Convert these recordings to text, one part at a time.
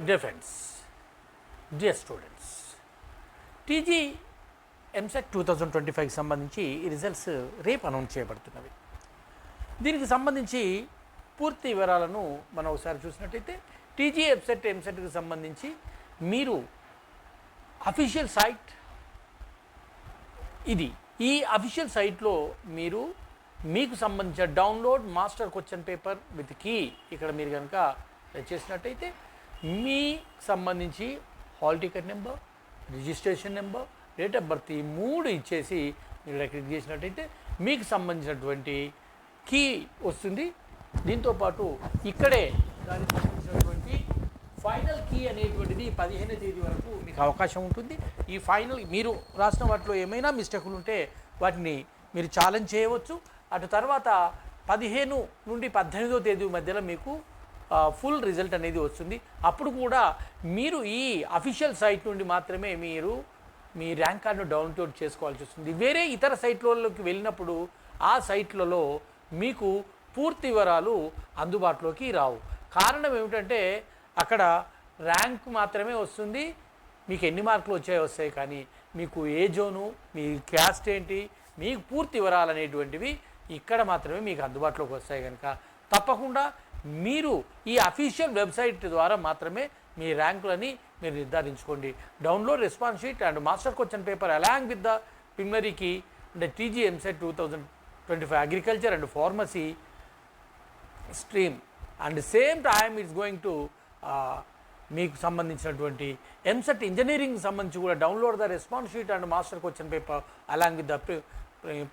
Dear friends, dear students, TG EAMCET 2025కి సంబంధించి ఈ రిజల్ట్స్ రేపు అనౌన్స్ చేయబడుతున్నవి. దీనికి సంబంధించి పూర్తి వివరాలను మనం ఒకసారి చూసినట్టయితే టీజీ ఎంసెట్కి సంబంధించి మీరు అఫీషియల్ సైట్ ఇది. ఈ అఫీషియల్ సైట్లో మీరు మీకు సంబంధించిన download master question paper with key ఇక్కడ మీరు కనుక చేసినట్టయితే మీ సంబంధించి hall ticket number, registration number, date of birth ఈ 3 ఇచ్చేసి మీరు క్లిక్ చేసినట్టయితే మీకు సంబంధించినటువంటి కీ వస్తుంది. దీంతోపాటు ఇక్కడే దానికి సంబంధించినటువంటి ఫైనల్ కీ అనేటువంటిది 15వ తేదీ వరకు మీకు అవకాశం ఉంటుంది. ఈ ఫైనల్ మీరు రాసిన వాటిలో ఏమైనా మిస్టేకులు ఉంటే వాటిని మీరు ఛాలెంజ్ చేయవచ్చు. అటు తర్వాత 15 నుండి 18వ తేదీ మధ్యలో మీకు ఫుల్ రిజల్ట్ అనేది వస్తుంది. అప్పుడు కూడా మీరు ఈ అఫీషియల్ సైట్ నుండి మాత్రమే మీరు మీ ర్యాంక్ కార్డును డౌన్లోడ్ చేసుకోవాల్సి వస్తుంది. వేరే ఇతర సైట్లలోకి వెళ్ళినప్పుడు ఆ సైట్లలో మీకు పూర్తి వివరాలు అందుబాటులోకి రావు. కారణం ఏమిటంటే అక్కడ ర్యాంక్ మాత్రమే వస్తుంది, మీకు ఎన్ని మార్కులు వస్తాయి, కానీ మీకు ఏ జోను, మీ క్యాస్ట్ ఏంటి, మీకు పూర్తి వివరాలు అనేటువంటివి ఇక్కడ మాత్రమే మీకు అందుబాటులోకి వస్తాయి. కనుక తప్పకుండా మీరు ఈ అఫీషియల్ వెబ్సైట్ ద్వారా మాత్రమే మీ ర్యాంకులని మీరు నిర్ధారించుకోండి. Download response sheet and master question paper along with the preliminary key అంటే TG EAMCET 2025 agriculture and pharmacy stream and same time it's going to మీకు సంబంధించినటువంటి ఎంసెట్ ఇంజనీరింగ్ సంబంధించి కూడా download the response sheet and master question paper along with the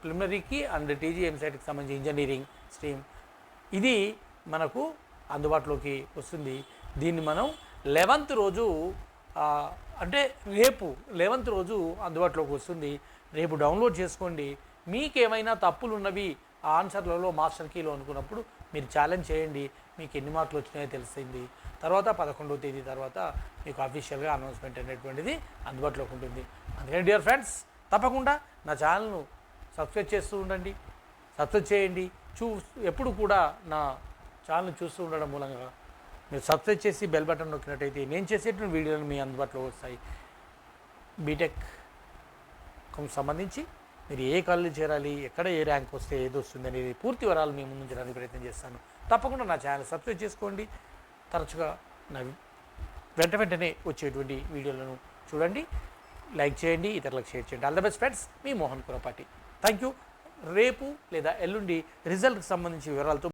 preliminary key and TG ఎంసెట్కి సంబంధించి engineering stream ఇది మనకు అందుబాటులోకి వస్తుంది. దీన్ని మనం 11th రోజు అంటే రేపు 11th రోజు అందుబాటులోకి వస్తుంది. రేపు డౌన్లోడ్ చేసుకోండి. మీకు ఏమైనా తప్పులు ఉన్నవి ఆ ఆన్సర్లలో మాస్టర్ కీలో అనుకున్నప్పుడు మీరు ఛాలెంజ్ చేయండి. మీకు ఎన్ని మార్కులు వచ్చినాయో తెలిసింది. తర్వాత 11వ తేదీ తర్వాత మీకు అఫీషియల్గా అనౌన్స్మెంట్ అనేటువంటిది అందుబాటులోకి ఉంటుంది. అందుకని డియర్ ఫ్రెండ్స్, తప్పకుండా నా ఛానల్ను సబ్స్క్రైబ్ చేస్తూ ఉండండి. సబ్స్క్రైబ్ చేయండి. ఎప్పుడు కూడా నా ఛానల్ చూస్తూ ఉండడం మూలంగా మీరు సబ్స్క్రైబ్ చేసి బెల్ బటన్ నొక్కినట్టయితే నేను చేసేటువంటి వీడియోలు మీ అందుబాటులో వస్తాయి. బీటెక్కు సంబంధించి మీరు ఏ కాలేజీ చేరాలి, ఎక్కడ ఏ ర్యాంక్ వస్తే ఏది వస్తుంది అనేది పూర్తి వివరాలు మీ ముందు ఉంచడానికి ప్రయత్నం చేస్తాను. తప్పకుండా నా ఛానల్ సబ్స్క్రైబ్ చేసుకోండి. తరచుగా నా వెంటనే వచ్చేటువంటి వీడియోలను చూడండి, లైక్ చేయండి, ఇతరులకు షేర్ చేయండి. All the best friends, me Mohan Kurapati. Thank you. రేపు లేదా ఎల్లుండి రిజల్ట్కి సంబంధించి వివరాలతో